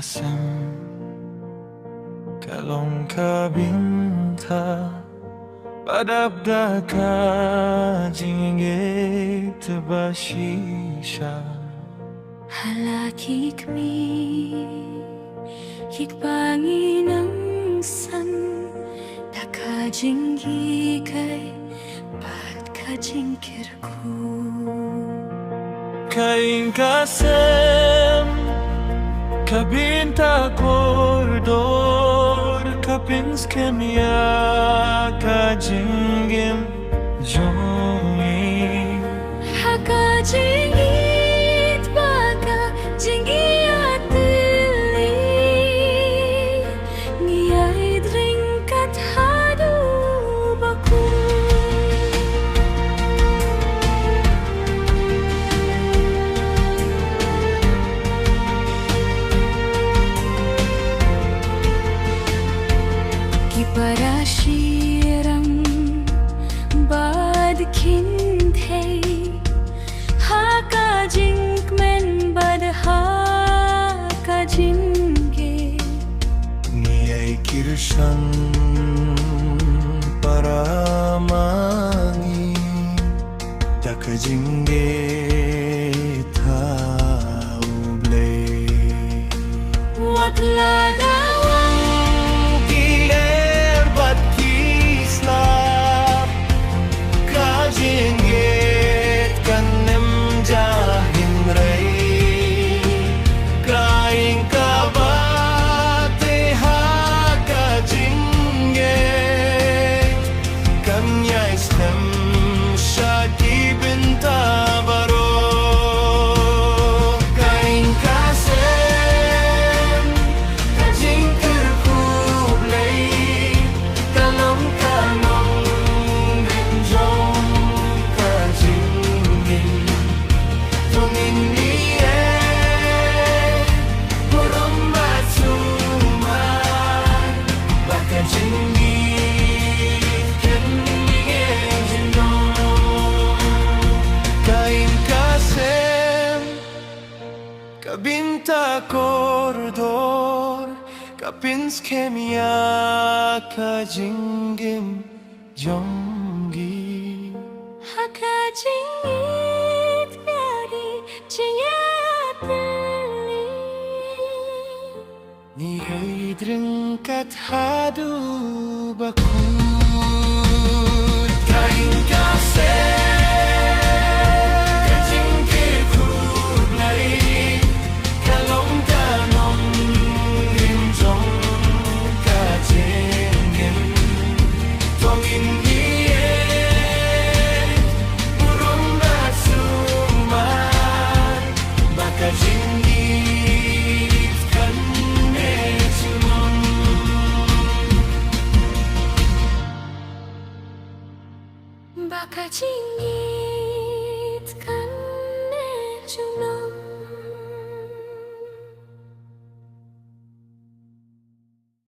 kasem kalong kabinta padabda ka jingit bashisha halaki kami hikpanginang san takajinggi kay pat kajingkirku kain kasem kabinta kordor kapins kemia kajingim jongi hakajingit baka jingiatili ngiyay dringkat hadu baku Parashiram bad kinthe haka jinkmen bad haka jinge ngiyay kirsan paramangi takajinge tauble watlada Kajingit kanem jahim rei kain kabate ha kajingit kanya istem shadi binta baro kain kasem kajingkir kublai kalom kanong kabinta koridor kapins kemia kajingim jongi hakajingit pyari jingatili niyay dringkat hadu baku kain kasem baka jingit kan ne juno